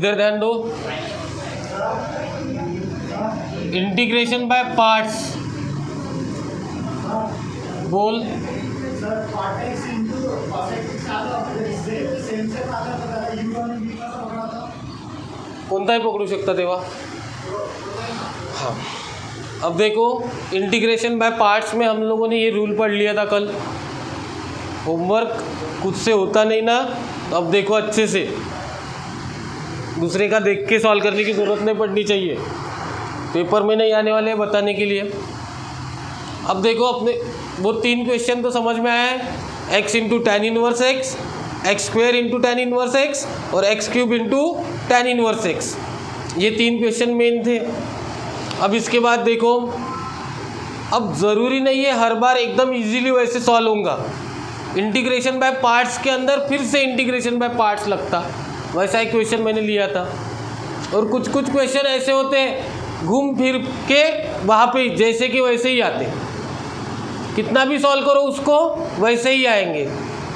इधर ध्यान दो, इंटीग्रेशन बाय पार्ट्स, बोल। कोणताही पकडू शकता तेव्हा। हाँ, अब देखो इंटीग्रेशन बाय पार्ट्स में हम लोगों ने ये रूल पढ़ लिया था कल। होमवर्क खुद से होता नहीं ना, तो अब देखो अच्छे से, दूसरे का देख के सॉल्व करने की ज़रूरत नहीं पड़नी चाहिए, पेपर में नहीं आने वाले हैं बताने के लिए। अब देखो अपने वो 3 क्वेश्चन तो समझ में आया है, x into tan inverse x, x square into tan inverse x और x cube into tan inverse x, ये 3 क्वेश्चन मेन थे। अब इसके बाद देखो, अब ज़रूरी नहीं है हर बार एकदम इजीली वैसे सॉल्व होगा। इंटीग्रेशन बाय पार्ट्स के अंदर फिर से इंटीग्रेशन बाय पार्ट्स लगता, वैसा एक क्वेश्चन मैंने लिया था। और कुछ कुछ क्वेश्चन ऐसे होते हैं घूम फिर के वहाँ पे जैसे कि वैसे ही आते, कितना भी सॉल्व करो उसको वैसे ही आएंगे।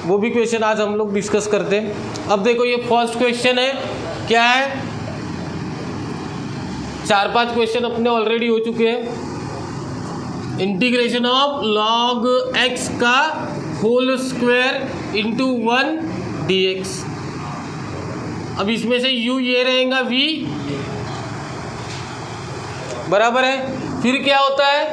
वो भी क्वेश्चन आज हम लोग डिस्कस करते हैं। अब देखो ये फर्स्ट क्वेश्चन है, क्या है, 4-5 क्वेश्चन अपने ऑलरेडी हो चुके हैं। इंटीग्रेशन ऑफ लॉग एक्स का होल स्क्वायर इंटू 1 dx। अब इसमें से u ये रहेगा v बराबर है। फिर क्या होता है,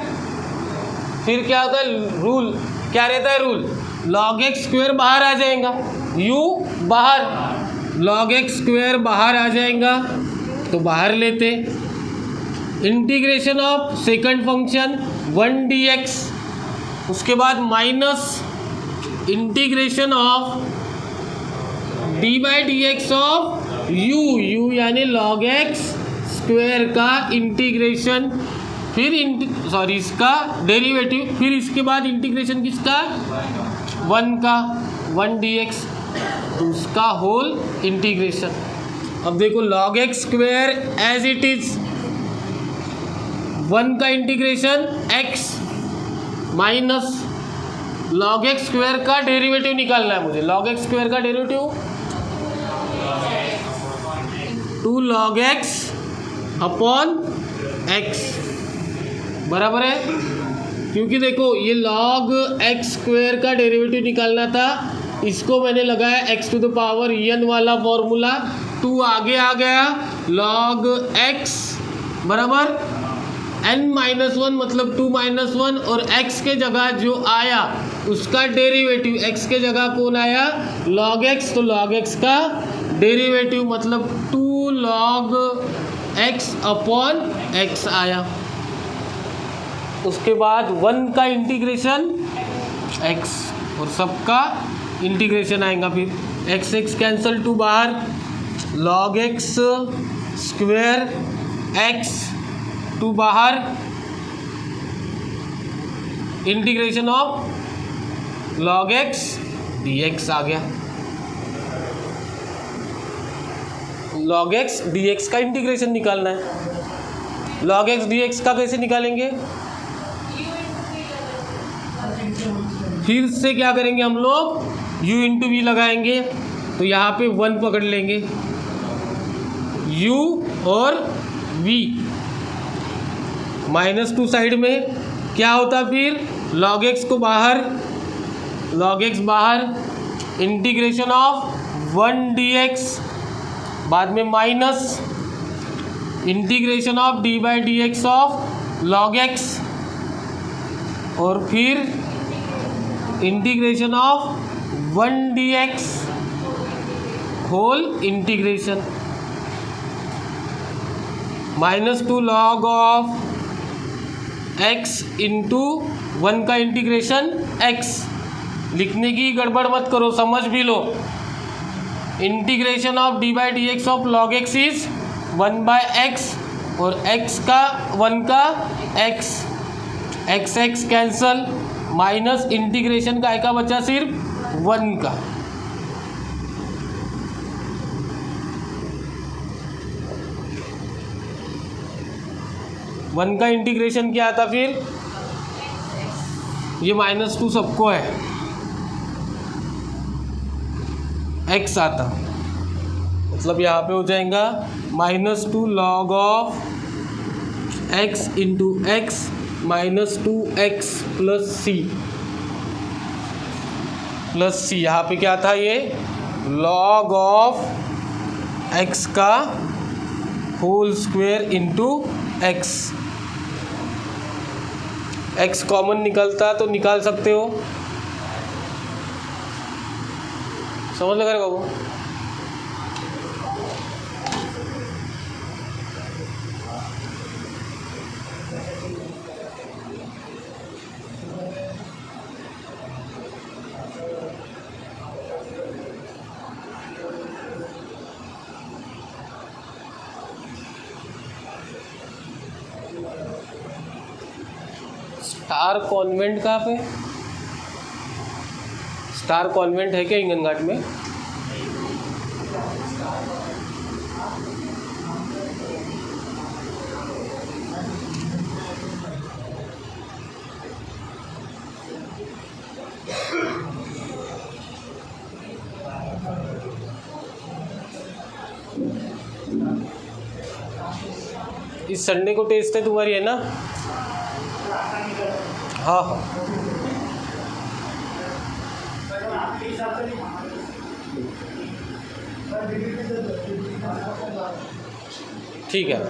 रूल क्या रहता है, रूल लॉग एक्स स्क्वायर बाहर आ जाएगा, u बाहर, लॉग एक्स स्क्वायर बाहर आ जाएगा तो बाहर लेते। Integration of second function 1 dx, उसके बाद minus integration of d by d x of u यानी लॉग एक्स स्क्वायर का इंटीग्रेशन, फिर इसका डेरिवेटिव, फिर इसके बाद इंटीग्रेशन किसका, 1 का 1 dx, तो उसका होल इंटीग्रेशन। अब देखो log x square as it is, 1 का integration x minus log x square का डेरिवेटिव निकालना है मुझे। लॉग एक्स स्क्वायर का derivative 2 log x upon x बराबर है, क्योंकि देखो ये log x स्क्वायर का डेरिवेटिव निकालना था, इसको मैंने लगाया x to the power n वाला फॉर्मूला, 2 आगे आ गया, log x बराबर n-1 मतलब 2-1 और x के जगह जो आया उसका डेरिवेटिव, x के जगह कौन आया, log x, तो log x का डेरिवेटिव मतलब 2 log x अपॉन x आया। उसके बाद 1 का इंटीग्रेशन x और सबका इंटीग्रेशन आएगा, फिर x कैंसल, 2 बाहर, log x स्क्वायर x 2 बाहर, integration of log x dx आ गया। log x dx का इंटीग्रेशन निकालना है। log x dx का कैसे निकालेंगे, फिर से क्या करेंगे हम लोग, u इंटू वी लगाएंगे, तो यहाँ पे 1 पकड़ लेंगे, u और v, -2 साइड में क्या होता, फिर log x को बाहर, log x बाहर, इंटीग्रेशन ऑफ 1 dx, बाद में minus integration of d by d x of log x, और फिर integration of 1 dx whole integration, -2 log of x into 1 का इंटीग्रेशन x। लिखने की गड़बड़ मत करो, समझ भी लो। Integration of d by d x of log x is 1 by x और x का 1 का x, x cancel, minus integration का का बचा सिर्फ 1 का। वन का इंटीग्रेशन क्या आता, फिर ये -2 सबको है, x आता, मतलब यहाँ पे हो जाएगा -2 log of x into x -2x plus C. यहाँ पे क्या था ये log ऑफ x का whole square into x. x common निकलता तो निकाल सकते हो, समझ लगा बाबू। स्टार कॉन्वेंट कहाँ पे? स्टार कॉन्वेंट है क्या हिंगनघाट में? इस संडे को टेस्ट है तुम्हारी, है ना? हाँ हाँ ठीक है।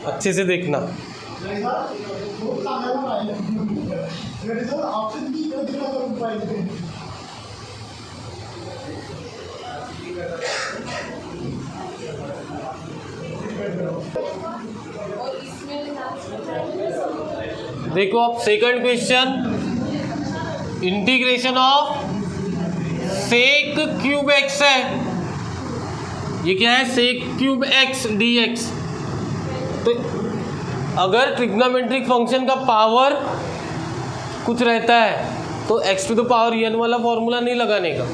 अच्छे से देखना। देखो अब second question, integration of sec cube x है। ये क्या है? Sec cube x d x. तो अगर ट्रिग्नोमेट्रिक फंक्शन का पावर कुछ रहता है तो x to the power n वाला फॉर्मूला नहीं लगाने का,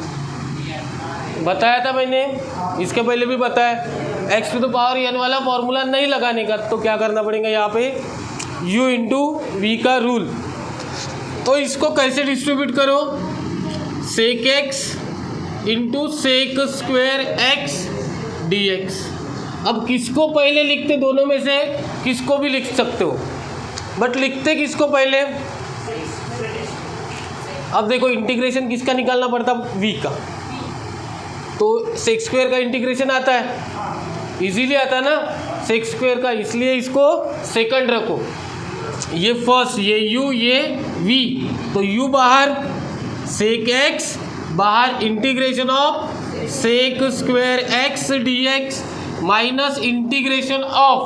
बताया था मैंने, इसके पहले भी बताया। x to the power n वाला फॉर्मूला नहीं लगाने का तो क्या करना पड़ेगा यहाँ पे? u इंटू वी का रूल। तो इसको कैसे डिस्ट्रीब्यूट करो? Sec x into sec square x d x. अब किसको पहले लिखते? दोनों में से किसको भी लिख सकते हो, बट लिखते किसको पहले? अब देखो इंटीग्रेशन किसका निकालना पड़ता? v का। तो सेक स्क्वायर का इंटीग्रेशन आता है, इजीली आता है ना सेक स्क्वायर का, इसलिए इसको सेकंड रखो। ये फर्स्ट, ये u, ये v। तो u बाहर, सेक x बाहर, integration of sec square x d x minus integration of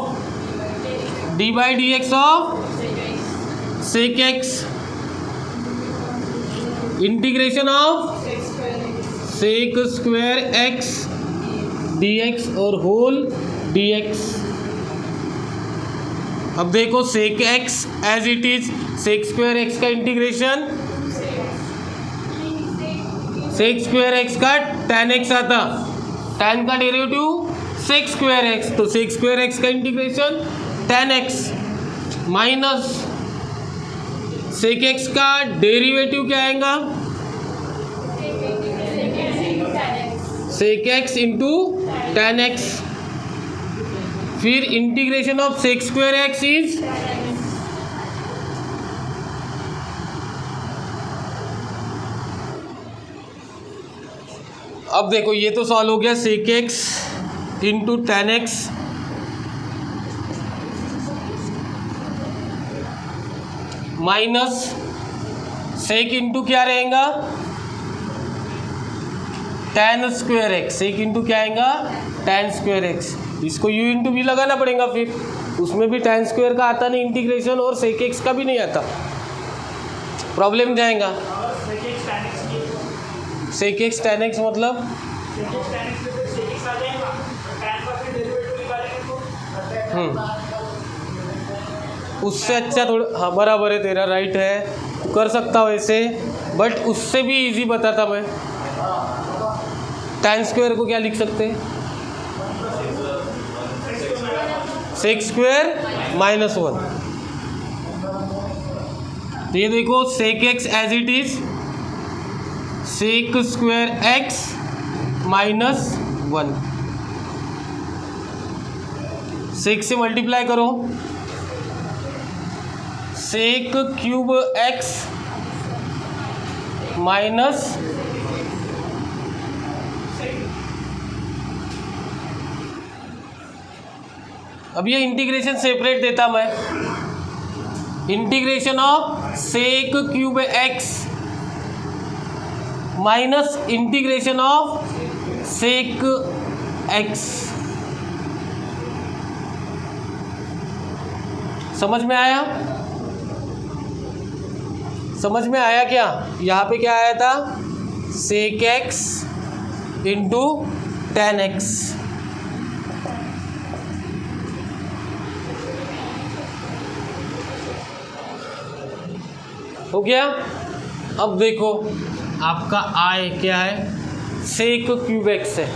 d by d x of sec x, integration of sec square x d x और whole d x. अब देखो sec x as it is, sec square x का integration, sec square x का tan x आता, tan का derivative sec square x, तो sec square x का integration tan x minus सेक x का डेरिवेटिव क्या आएगा? Sec x into tan x, फिर integration of sec square x is अब देखो ये तो सॉल्व हो गया, sec x into tan x minus sec into क्या रहेगा? tan square x. Sec into क्या आएगा? tan square x. इसको u इंटू भी लगाना पड़ेगा, फिर उसमें भी tan स्क्वायर का आता नहीं इंटीग्रेशन और सेक एक्स का भी नहीं आता, प्रॉब्लम जाएगा। सेक एक्स tan x मतलब उससे अच्छा थोड़ा, हाँ बराबर है तेरा, राइट है, कर सकता हूँ ऐसे, बट उससे भी इजी बताता मैं। tan स्क्वायर को क्या लिख सकते हैं? Sec square -1। तो ये देखो sec x as it is sec square x -1। Sec से मल्टीप्लाई करो, सेक क्यूब एक्स माइनस अब ये इंटीग्रेशन सेपरेट देता मैं, integration of sec cube x minus integration of sec x. समझ में आया? समझ में आया क्या? यहाँ पे क्या आया था? Sec x into tan x. हो गया? अब देखो आपका आय क्या है? सेक क्यूब एक्स है।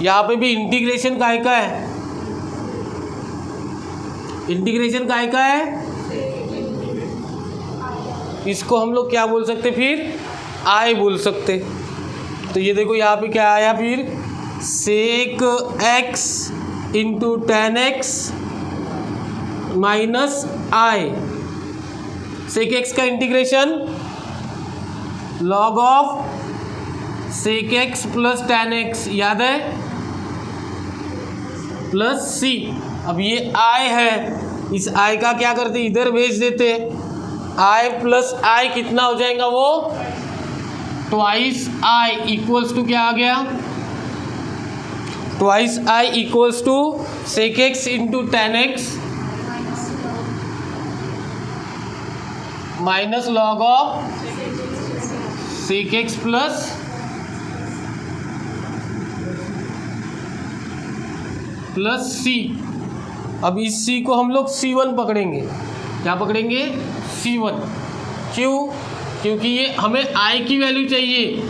यहाँ पे भी इंटीग्रेशन काय का है? इंटीग्रेशन काय का है? इसको हम लोग क्या बोल सकते? फिर आय बोल सकते। तो ये देखो यहाँ पे क्या आया फिर? Sec x into tan x minus I. Sec x का integration log of sec x plus tan x, याद है? Plus C. अब ये आय है, इस आय का क्या करते? इधर भेज देते। आई प्लस आई कितना हो जाएगा? वो ट्वाइस आई इक्वल्स टू क्या आ गया? Twice I equals to sec x into tan x minus log of sec x plus C. अब इस सी को हम लोग C1 पकड़ेंगे। क्या पकड़ेंगे? C1। क्यों? क्योंकि ये हमें I की वैल्यू चाहिए,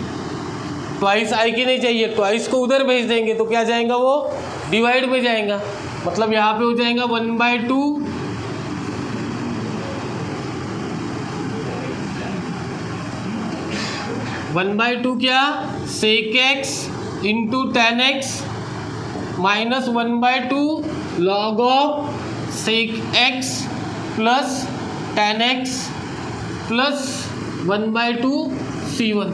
ट्वाइस I की नहीं चाहिए। ट्वाइस को उधर भेज देंगे तो क्या जाएगा? वो डिवाइड में जाएगा। मतलब यहाँ पे हो जाएगा 1/2 1/2 क्या? Sec x into tan x minus 1/2 log of sec x plus tan x plus 1/2 C1।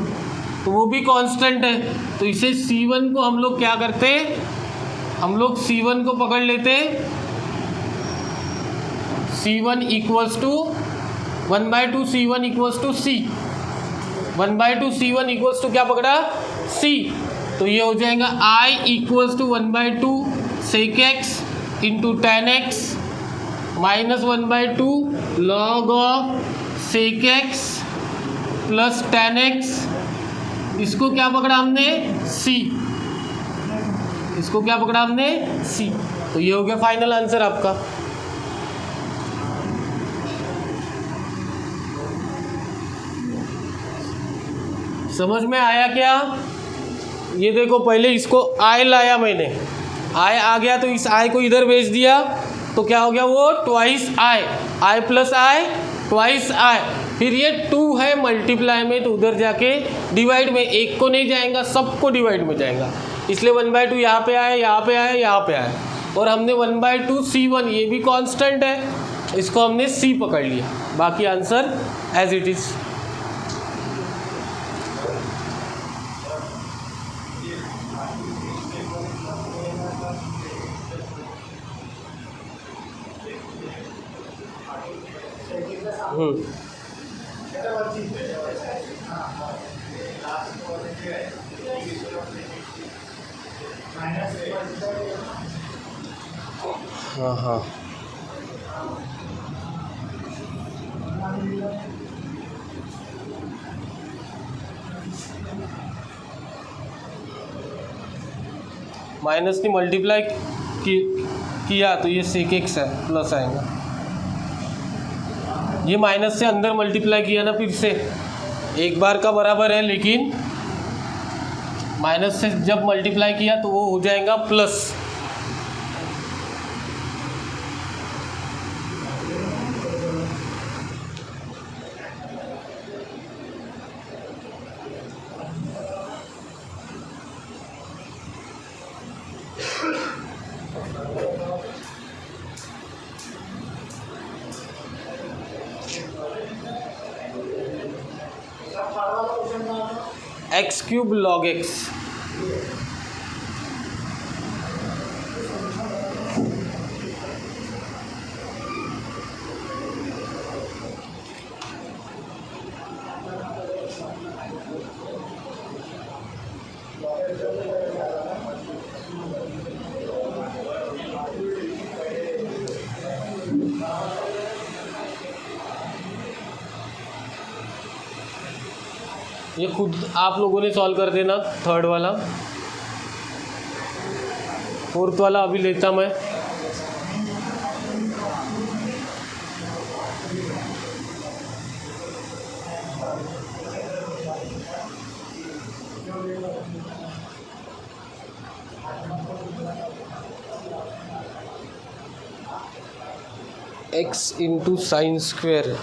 तो वो भी कांस्टेंट है, तो इसे C1 को हम लोग क्या करते? हम लोग C1 को पकड़ लेते। C1 equals to 1/2 C1 equals to C। 1/2 C1 equals to क्या पकड़ा? C। तो ये हो जाएगा I equals to 1/2 sec x into tan x minus 1/2 log of sec x plus tan x. इसको क्या पकड़ा हमने? C। इसको क्या पकड़ा हमने? C। तो ये हो गया फाइनल आंसर आपका। समझ में आया क्या? ये देखो पहले इसको I लाया मैंने, I आ गया तो इस I को इधर भेज दिया तो क्या हो गया? वो twice I plus I twice I। फिर ये 2 है मल्टीप्लाई में तो उधर जाके डिवाइड में, एक को नहीं जाएगा, सबको डिवाइड में जाएगा। इसलिए 1/2 यहाँ पे आया, यहाँ पे आया, यहाँ पे आया। और हमने 1/2 C1 ये भी कांस्टेंट है, इसको हमने C पकड़ लिया। बाकी आंसर एज इट इज़। हाँ हाँ माइनस की मल्टीप्लाई किया तो ये सेक एक्स है, प्लस आएगा। ये माइनस से अंदर मल्टीप्लाई किया ना, फिर से एक बार का बराबर है, लेकिन माइनस से जब मल्टीप्लाई किया तो वो हो जाएगा plus. X cube log x. ये खुद आप लोगों ने सॉल्व कर देना थर्ड वाला। फोर्थ वाला अभी लेता मैं। एक्स इंटू साइन स्क्वेयर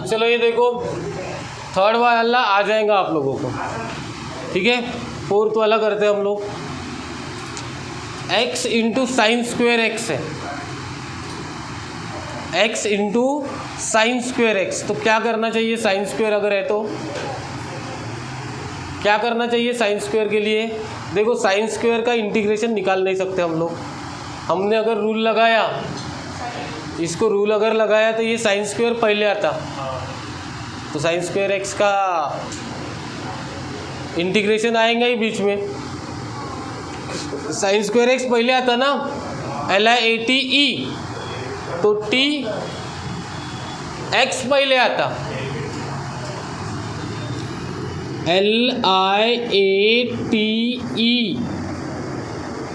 चलो ये देखो थर्ड वाला आ जाएगा आप लोगों को, ठीक है। फोर्थ वाला करते हैं हम लोग। x into sine square x है, x into sine square x. तो क्या करना चाहिए साइन स्क्वेयर अगर है तो क्या करना चाहिए साइन स्क्वेयर के लिए? देखो साइन स्क्वेयर का इंटीग्रेशन निकाल नहीं सकते हम लोग। हमने अगर रूल लगाया, इसको रूल अगर लगाया तो ये साइन स्क्वेयर पहले आता, तो साइन स्क्वेयर एक्स का इंटीग्रेशन आएगा ही बीच में। साइन स्क्वेयर एक्स पहले आता ना, LIATE, तो टी एक्स पहले आता, LIATE,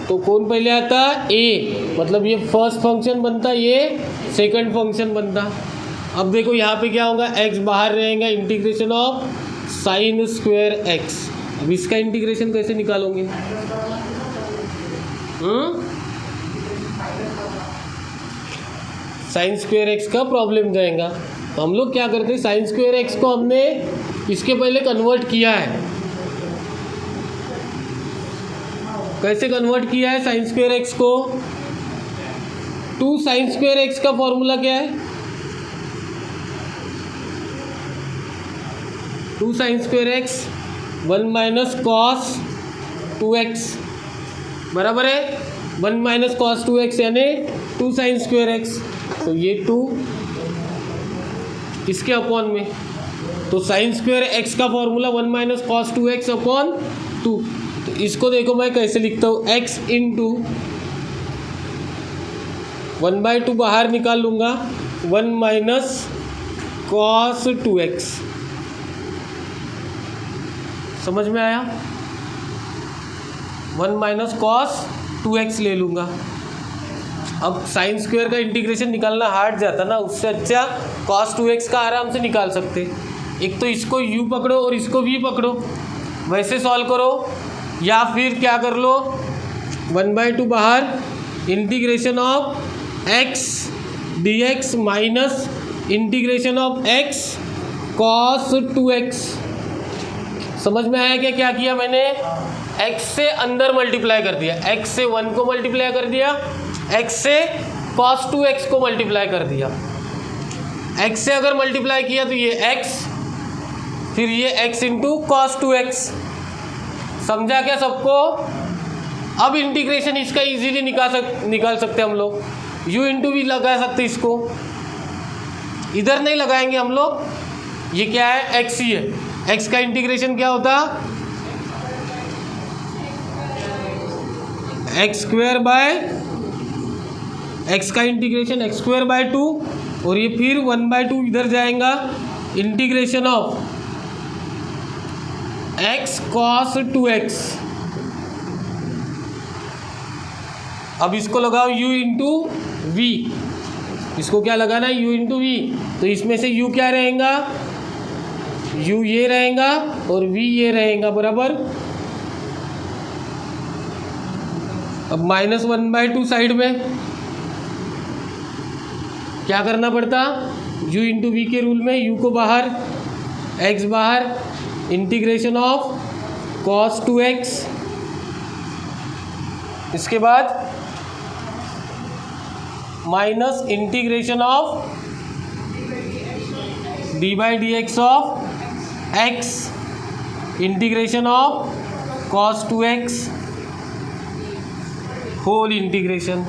तो कौन पहले आता? ए, मतलब ये फर्स्ट फंक्शन बनता, ये सेकंड फंक्शन बनता। अब देखो यहाँ पे क्या होगा, x बाहर रहेगा, integration of sine square x. अब इसका इंटीग्रेशन कैसे निकालोगे? साइन स्क्वेयर एक्स का प्रॉब्लम जाएगा। तो हम लोग क्या करते हैं, साइन स्क्वेयर एक्स को हमने इसके पहले कन्वर्ट किया है। कैसे कन्वर्ट किया है साइन स्क्वेयर एक्स को? 2 साइन स्क्वेयर एक्स का फॉर्मूला क्या है? 2 sine square x 1 minus cos 2x बराबर है 1 माइनस कॉस 2x यानी 2 साइन स्क्वेयर एक्स। तो ये 2 इसके अपॉन में, तो साइन स्क्वेयर एक्स का formula 1 minus cos 2x upon 2। तो इसको देखो मैं कैसे लिखता हूँ, x इंटू 1/2 बाहर निकाल लूँगा, 1 माइनस कॉस 2x। समझ में आया? 1 माइनस कॉस 2x ले लूँगा। अब साइन स्क्वेयर का इंटीग्रेशन निकालना हार्ड जाता ना, उससे अच्छा कॉस 2x का आराम से निकाल सकते। एक तो इसको u पकड़ो और इसको v पकड़ो, वैसे सॉल्व करो, या फिर क्या कर लो 1/2 बाहर, integration of x dx minus integration of x cos 2x। समझ में आया क्या क्या किया मैंने? x से अंदर मल्टीप्लाई कर दिया, x से 1 को मल्टीप्लाई कर दिया, x से cos 2x को मल्टीप्लाई कर दिया। x से अगर मल्टीप्लाई किया तो ये x, फिर ये x इंटू कॉस 2x, समझा क्या सबको? अब इंटीग्रेशन इसका इजीली निकाल सकते हम लोग। u इंटू वी लगा सकते इसको, इधर नहीं लगाएंगे हम लोग। ये क्या है? x ही है। x का इंटीग्रेशन क्या होता? एक्स स्क्वायर बाय एक्स का इंटीग्रेशन एक्स स्क्वायर बाय 2 और ये फिर 1/2 इधर जाएगा। Integration of x cos 2x। अब इसको लगाओ u इंटू वी, इसको क्या लगाना है? u into v. तो इसमें से u क्या रहेगा? u ये रहेगा और v ये रहेगा, बराबर। अब -1/2 साइड में क्या करना पड़ता? u इंटू वी के रूल में u को बाहर, x बाहर, इंटीग्रेशन ऑफ cos 2x। इसके बाद minus integration of d/dx of x, integration of cos 2x whole integration.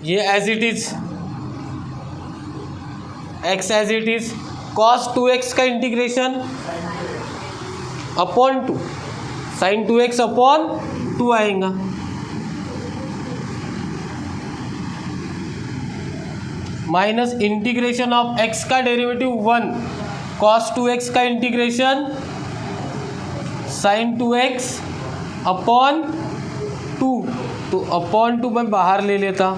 ये as it is, x as it is, cos 2x का integration upon 2, sin 2x upon 2 आएगा। Minus integration of x का derivative 1, cos 2x का integration sin 2x upon 2। तो upon 2 मैं बाहर ले लेता।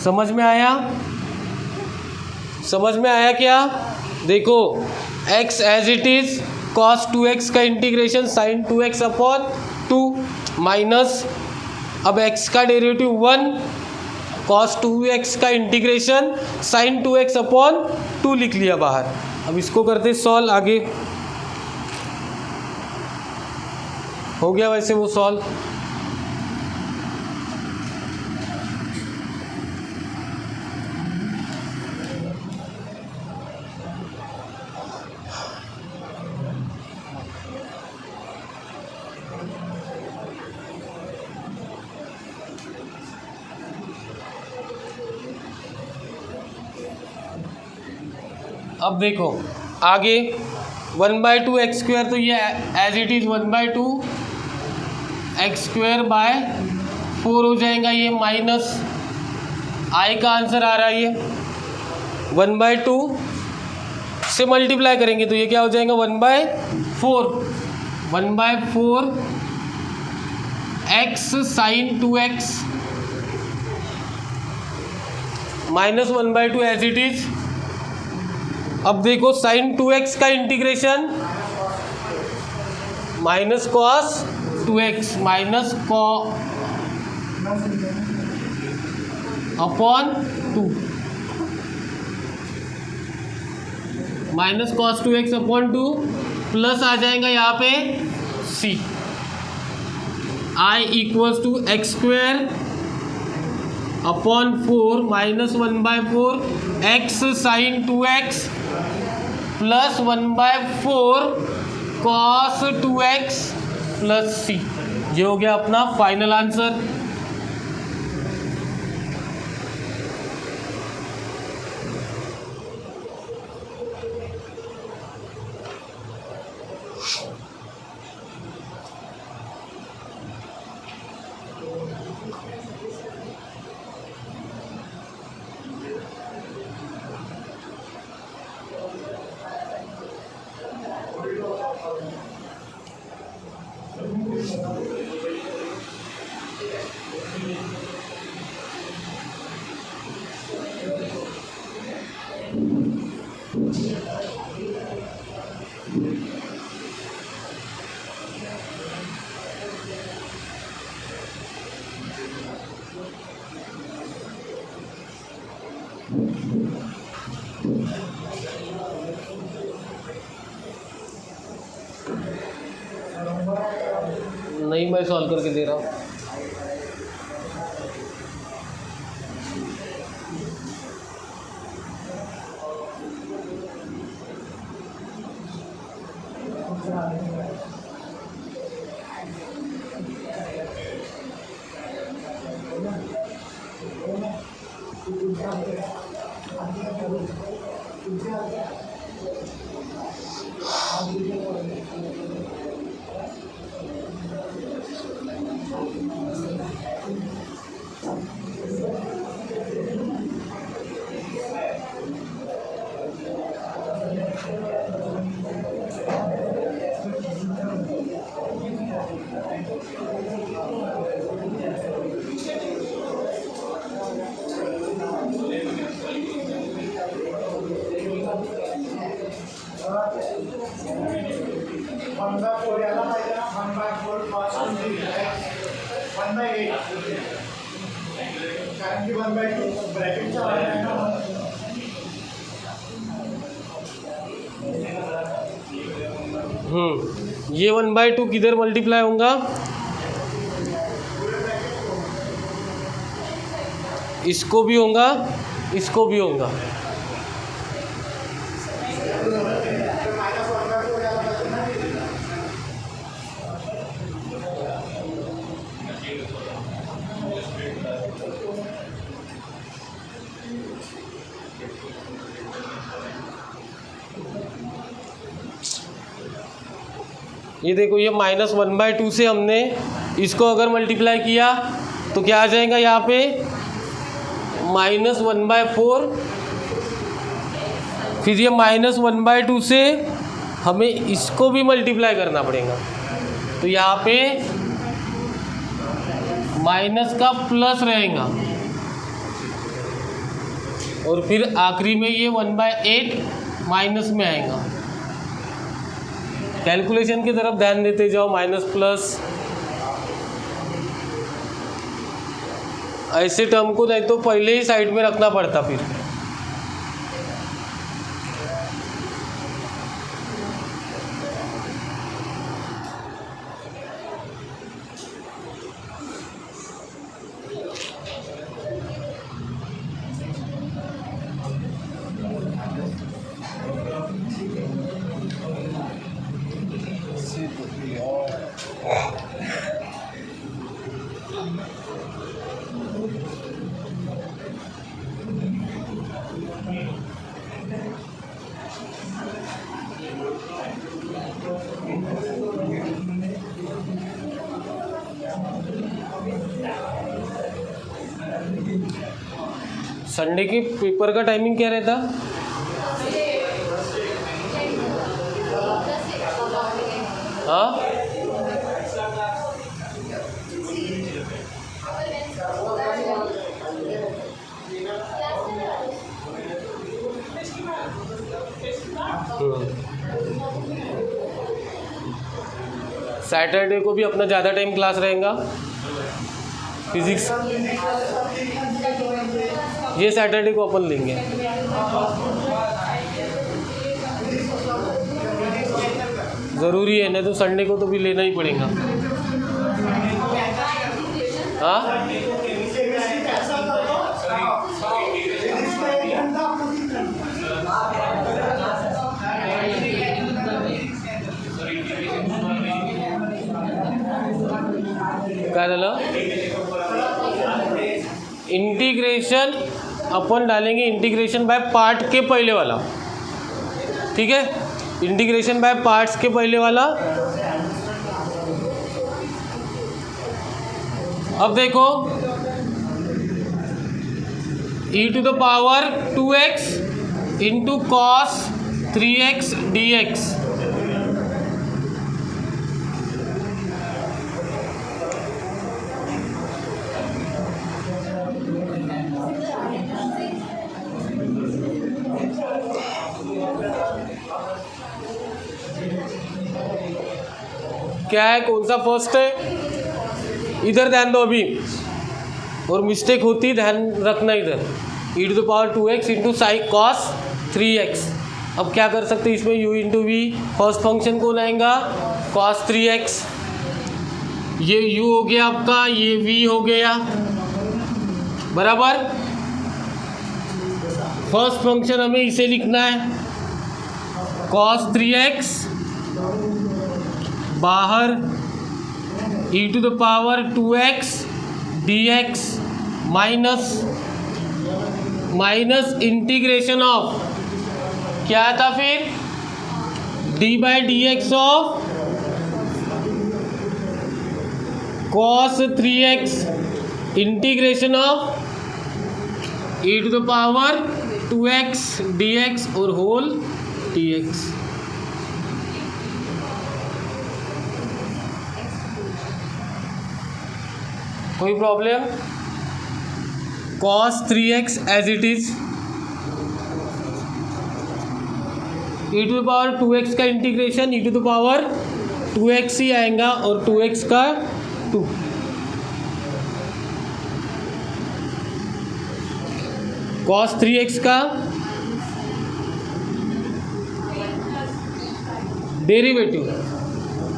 समझ में आया? समझ में आया क्या? देखो, x as it is, cos 2x का integration sin 2x upon 2 minus, अब x का डेरिवेटिव 1, cos 2x का इंटीग्रेशन sin 2x अपॉन 2 लिख लिया बाहर। अब इसको करते सॉल्व आगे। हो गया वैसे वो सॉल्व। अब देखो आगे 1/2 एक्स स्क्वायर, तो ये as it is 1/2 x square by 4 हो जाएगा। ये माइनस आई का आंसर आ रहा है। ये 1/2 से मल्टीप्लाई करेंगे तो ये क्या हो जाएगा? 1/4, 1/4 x sine 2x minus 1/2 as it is. अब देखो साइन 2x का integration minus cos 2x minus upon 2, minus cos 2x upon 2 plus आ जाएगा यहाँ पे c, i equals to x square upon 4 minus 1/4 x sine 2x plus 1/4 cos 2x plus c। ये हो गया अपना फाइनल आंसर। नहीं, मैं सॉल्व करके दे रहा हूँ। ये 1/2 किधर मल्टीप्लाई होगा? इसको भी होगा, इसको भी होगा। ये देखो, ये -1/2 से हमने इसको अगर मल्टीप्लाई किया तो क्या आ जाएगा यहाँ पे? -1/4। फिर ये -1/2 से हमें इसको भी मल्टीप्लाई करना पड़ेगा, तो यहाँ पे माइनस का प्लस रहेगा, और फिर आखिरी में ये 1/8 माइनस में आएगा। कैलकुलेशन की तरफ ध्यान देते जाओ, माइनस प्लस। ऐसे टर्म को नहीं तो पहले ही साइड में रखना पड़ता फिर। संडे के पेपर का टाइमिंग क्या रहता? हाँ, सैटरडे को भी अपना ज़्यादा टाइम क्लास रहेगा फिजिक्स। ये सैटरडे को अपन लेंगे। ज़रूरी है, नहीं तो संडे को तो भी लेना ही पड़ेगा। हाँ, क्या डाला? इंटीग्रेशन अपन डालेंगे इंटीग्रेशन बाय पार्ट के पहले वाला, ठीक है? इंटीग्रेशन बाय पार्ट्स के पहले वाला। अब देखो, e⁻² 2x into cos 3x dx। क्या है, कौन सा फर्स्ट है? इधर ध्यान दो अभी, और मिस्टेक होती ध्यान रखना इधर। e⁻² 2x into cos 3x। अब क्या कर सकते हैं इसमें? u into v. First function कौन आएगा? cos 3x। ये u हो गया आपका, ये v हो गया, बराबर। फर्स्ट फंक्शन हमें इसे लिखना है, cos 3x बाहर e to the power 2x dx minus integration of क्या था फिर d by d x of cos 3x integration of e to the power 2x dx और होल dx। कोई problem? cos 3x as it is e to the power 2x का integration e to the power 2x ही आएगा और 2x का 2। cos 3x का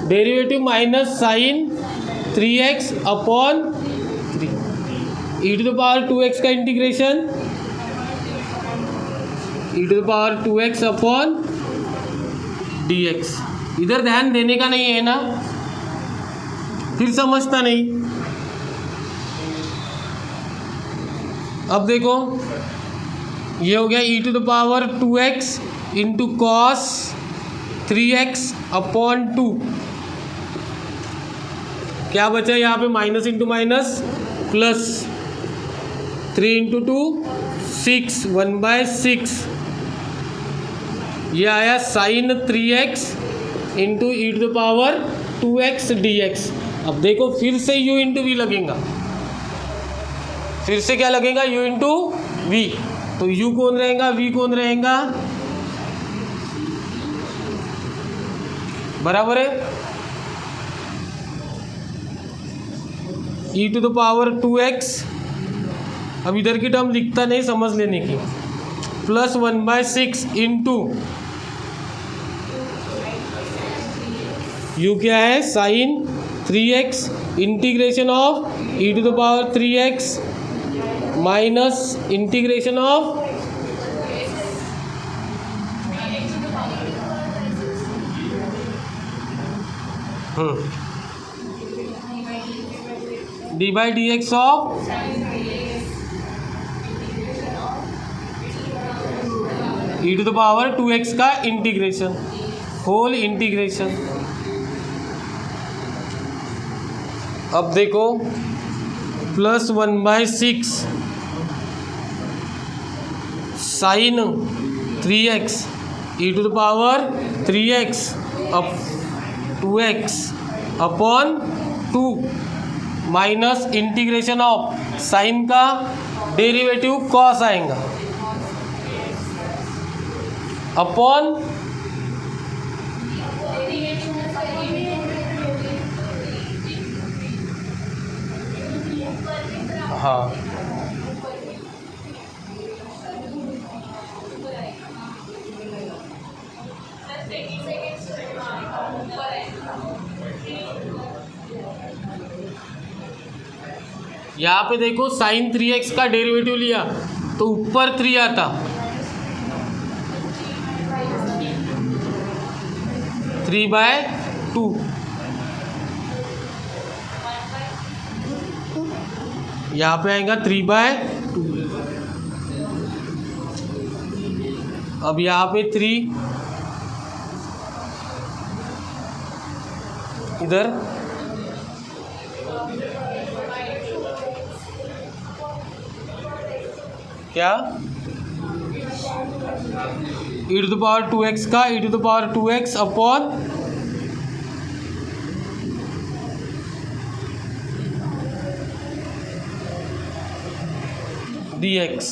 derivative minus sine 3x upon 3 e to the power 2x का integration e to the power 2x upon dx। इधर ध्यान देने का नहीं है ना, फिर समझता नहीं। अब देखो ये हो गया e to the power 2x into cos 3x upon 2। क्या बचा यहाँ पे? Minus into minus plus 3 into 2 6 1/6। ये आया sine 3x into e to the power 2x dx। अब देखो फिर से u इंटू वी लगेगा, फिर से क्या लगेगा? u into v. तो u कौन रहेगा, v कौन रहेगा? बराबर है e to the power 2x। अब इधर की टर्म लिखता नहीं, समझ लेने की, प्लस 1/6 इंटू u क्या है? Sine 3x integration of e to the power 3x minus integration of d by d x of e to the power 2x का इंटीग्रेशन, होल इंटीग्रेशन। अब देखो plus 1/6 sine 3x e to the power 3x up 2x upon 2 minus integration of sine का derivative cos आएगा upon हाँ यहाँ पे देखो sign 3x का डेरिवेटिव लिया तो ऊपर 3 आता, 3/2। यहाँ पे आएगा 3/2। अब यहाँ पे 3 इधर क्या e to the power 2x का e to the power 2x upon dx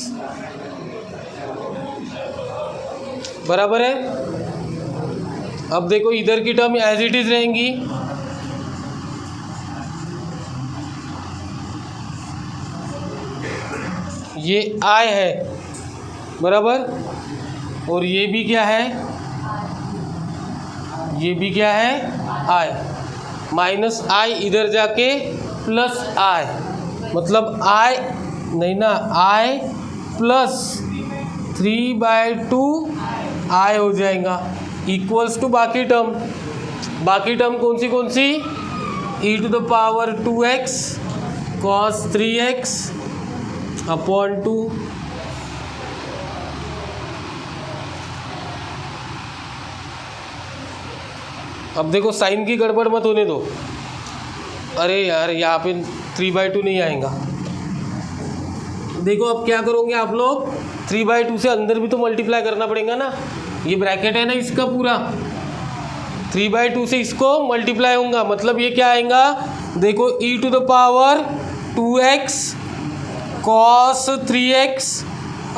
बराबर है। अब देखो इधर की टर्म एज इट इज रहेंगी, ये i है बराबर, और ये भी क्या है? ये भी क्या है? i माइनस i इधर जाके प्लस i, मतलब i नहीं ना, i प्लस 3/2 i हो जाएगा इक्वल्स टू बाकी टर्म बाकी टर्म कौन सी e to the power 2x cos 3x upon 2। अब देखो साइन की गड़बड़ मत होने दो। अरे यार यहाँ पे 3/2 नहीं आएगा। देखो अब क्या करोगे आप लोग, 3/2 से अंदर भी तो मल्टीप्लाई करना पड़ेगा ना। ये ब्रैकेट है ना इसका पूरा, 3/2 से इसको मल्टीप्लाई होगा, मतलब ये क्या आएगा, देखो e to the power 2x cos 3x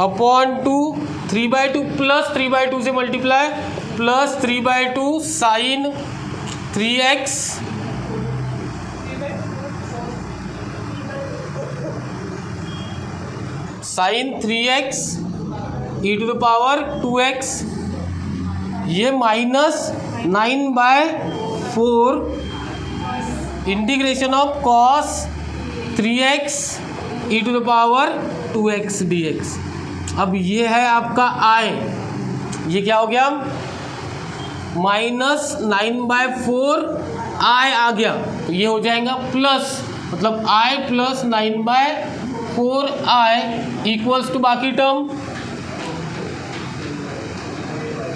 upon 2, 3/2 plus 3/2 से मल्टीप्लाई प्लस 3/2 साइन 3x साइन 3x e to the power 2x, ये -9/4 integration of cos 3x e to the power 2x dx। अब ये है आपका i, ये क्या हो गया, -9/4 i आ गया, तो ये हो जाएगा प्लस, मतलब i plus 9/4 i equals to बाकी टर्म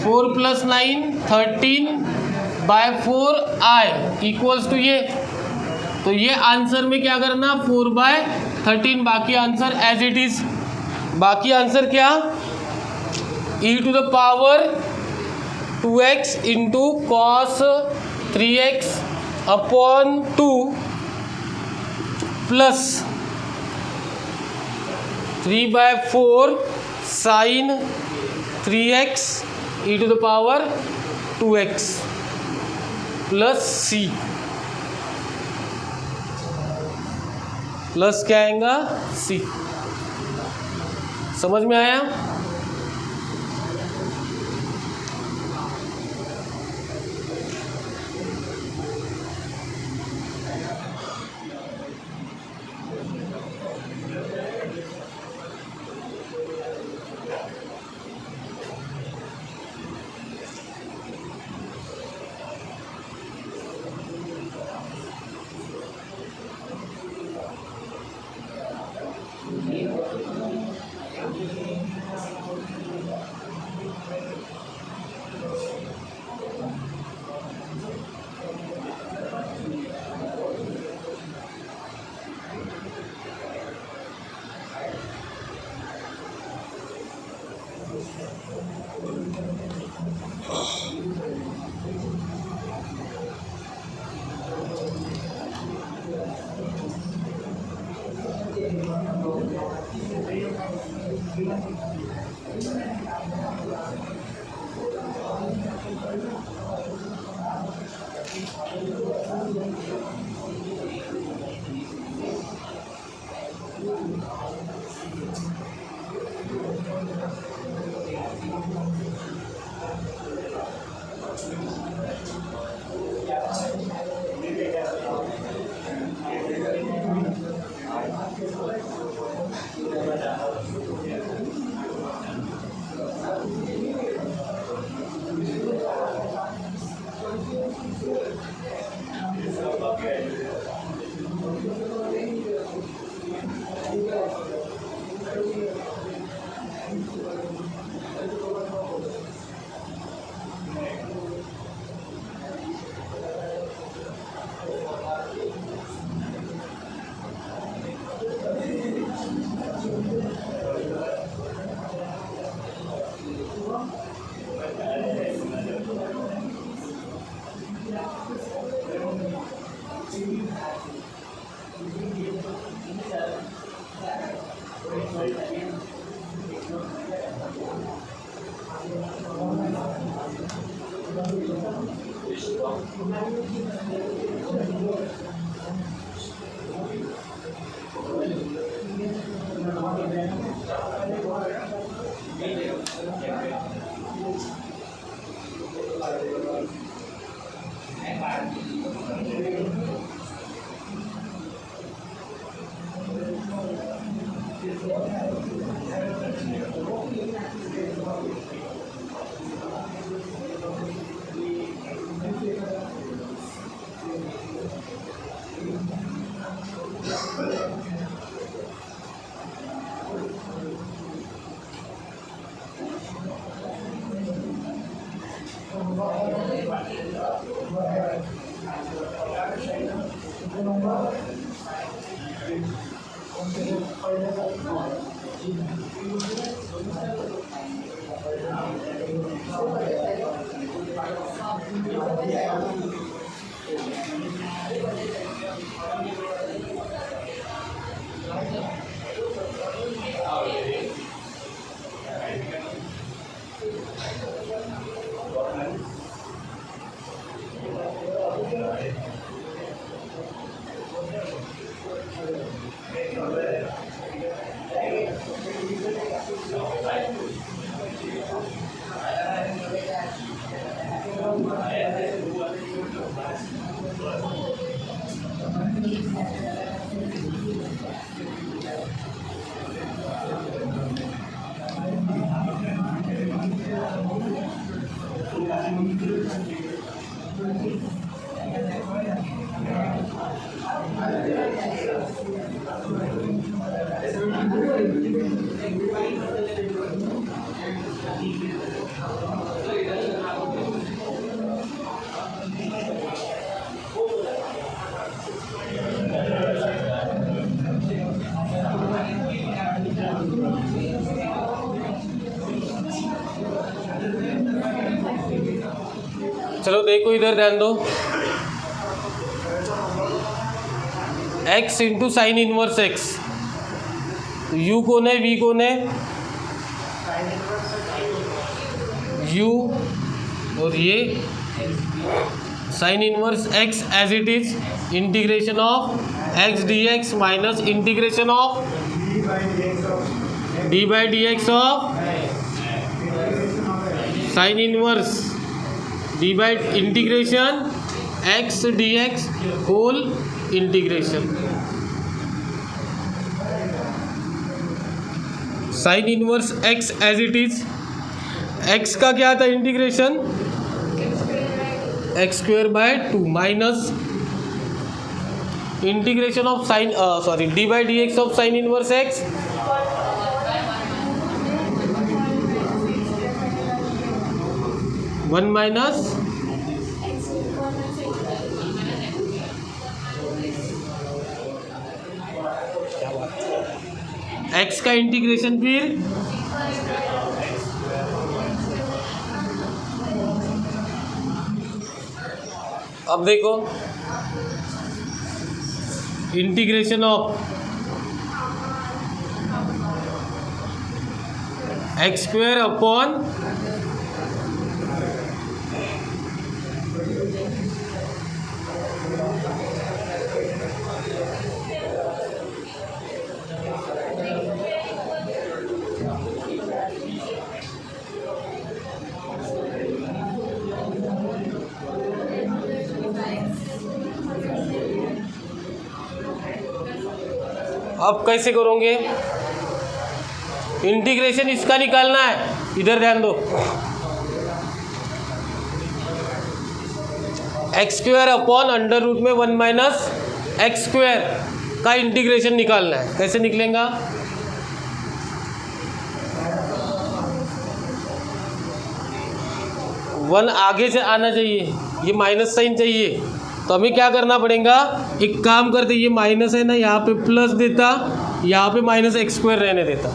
4 + 9 13/4 i इक्वल्स टू ये। तो ये आंसर में क्या करना, 4/13, बाकी आंसर एज इट इज। बाकी आंसर क्या, e to the power 2x into cos 3x upon 2 plus 3/4 sine 3x e to the power 2x plus c, plus क्या आएगा c। समझ में आया। चलो देखो इधर ध्यान दो, x into sine inverse x, u कौन है, v कौन है, u, और ये sine inverse x as it is, integration of x dx minus integration of d by d x of sine inverse d by integration x dx whole integration sine inverse x as it is, x का क्या था integration, x square by 2 minus integration of sine d by d x of sine inverse x, one minus x का integration, फिर अब देखो integration of x square upon अब कैसे करोगे, इंटीग्रेशन इसका निकालना है, इधर ध्यान दो, x square upon under root में 1 माइनस एक्स स्क्वेयर का इंटीग्रेशन निकालना है। कैसे निकलेगा, वन आगे से आना चाहिए, ये माइनस साइन चाहिए, तो हमें क्या करना पड़ेगा, एक काम करते, ये माइनस है ना, यहाँ पे प्लस देता, यहाँ पे माइनस एक्स स्क्वायर रहने देता,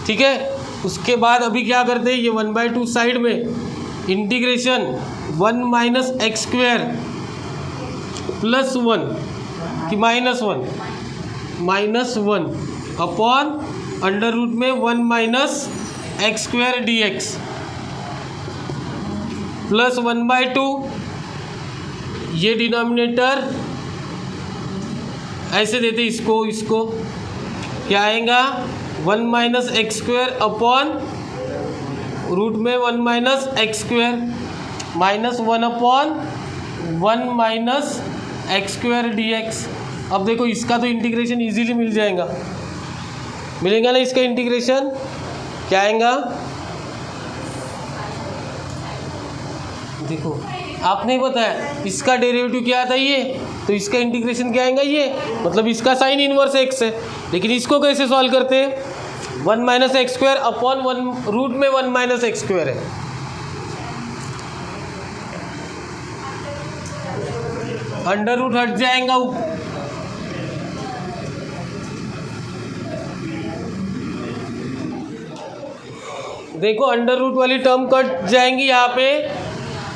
ठीक है। उसके बाद अभी क्या करते हैं, ये 1/2 साइड में integration 1 minus x square plus 1 कि minus one upon under root में 1 minus x square d x plus 1/2, ये डिनोमिनेटर ऐसे देते, इसको क्या आएगा, 1 minus x square upon root में 1 minus x square minus 1 upon 1 minus x square d x. अब देखो इसका तो इंटीग्रेशन इजीली मिलेगा ना, इसका इंटीग्रेशन क्या आएगा, देखो आप नहीं बताया इसका डेरिवेटिव क्या आता है ये, तो इसका इंटीग्रेशन क्या आएगा ये, मतलब इसका साइन इनवर्स एक्स है। लेकिन इसको कैसे सॉल्व करते हैं, 1 minus x square upon 1 root में 1 माइनस एक्स स्क्वायर है, अंडर रूट हट जाएगा, देखो अंडर रूट वाली टर्म कट जाएंगी यहाँ पे।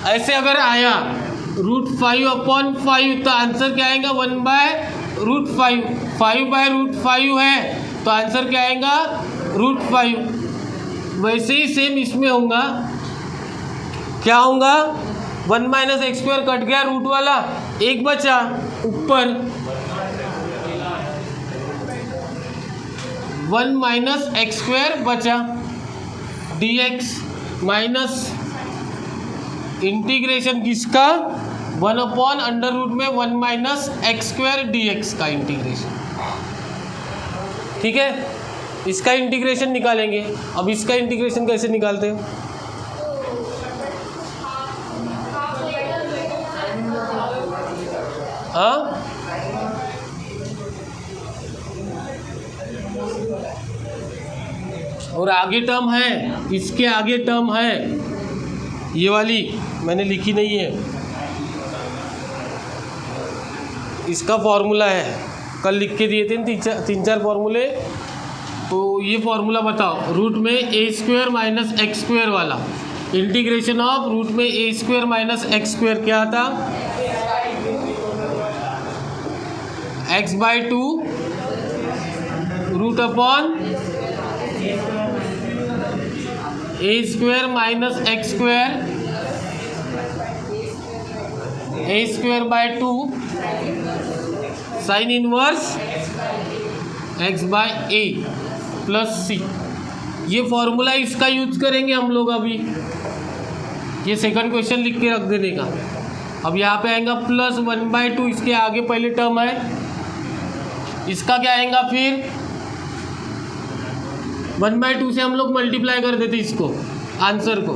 ऐसे अगर आया √5/5 तो आंसर क्या आएगा 1/√5। 5/√5 है तो आंसर क्या आएगा √5। वैसे ही सेम इसमें होगा, क्या होगा 1 - x² कट गया रूट वाला, एक बचा ऊपर 1 - x² बचा dx माइनस इंटीग्रेशन किसका 1/√में 1 - x² dx का इंटीग्रेशन। ठीक है, इसका इंटीग्रेशन निकालेंगे। अब इसका इंटीग्रेशन कैसे निकालते हैं? हाँ, और आगे टर्म है, इसके आगे टर्म है, ये वाली मैंने लिखी नहीं है, इसका फॉर्मूला है, कल लिख के दिए थे तीन चार फॉर्मूले। तो ये फॉर्मूला बताओ, रूट में a² - x² वाला इंटीग्रेशन ऑफ रूट में a² - x² क्या था x/2 root upon a² - x² a²/2 sine inverse x/a plus c। ये फॉर्मूला इसका यूज करेंगे हम लोग अभी, ये सेकंड क्वेश्चन लिख के रख देने का। अब यहाँ पे आएगा प्लस 1/2, इसके आगे पहले टर्म है, इसका क्या आएगा फिर 1/2 से हम लोग मल्टीप्लाई कर देते इसको, आंसर को।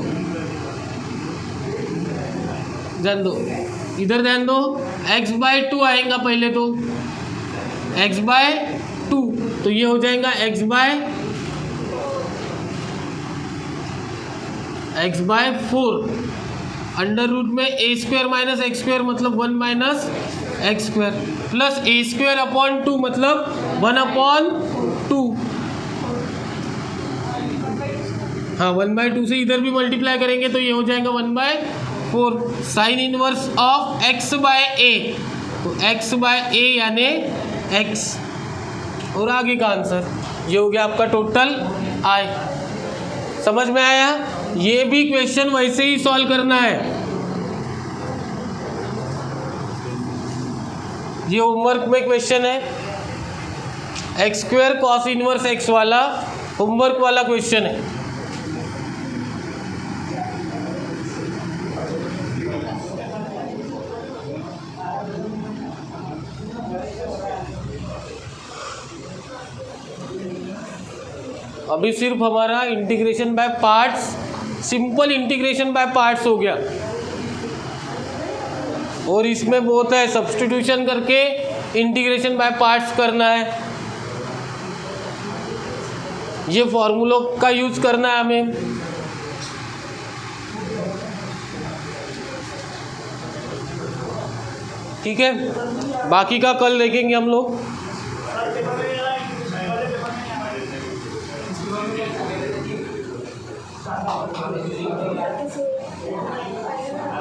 ध्यान दो, इधर ध्यान दो, x/2 आएगा पहले तो x/2, तो ये हो जाएगा x/4 अंडर रूट में a² - x² मतलब 1 - x² प्लस a²/2 मतलब 1/2। हाँ, 1/2 से इधर भी मल्टीप्लाई करेंगे तो ये हो जाएगा 1/4 साइन इनवर्स ऑफ x/a, तो x/a यानी x। और आगे का आंसर ये हो गया आपका टोटल i। समझ में आया? ये भी क्वेश्चन वैसे ही सॉल्व करना है, ये होमवर्क में क्वेश्चन है, x² cos इनवर्स x वाला होमवर्क वाला क्वेश्चन है। अभी सिर्फ हमारा integration by parts, simple integration by parts हो गया, और इसमें बहुत है, सब्स्टिट्यूशन करके इंटीग्रेशन बाय पार्ट्स करना है, ये फॉर्मूलों का यूज करना है हमें। ठीक है, बाकी का कल देखेंगे हम लोग।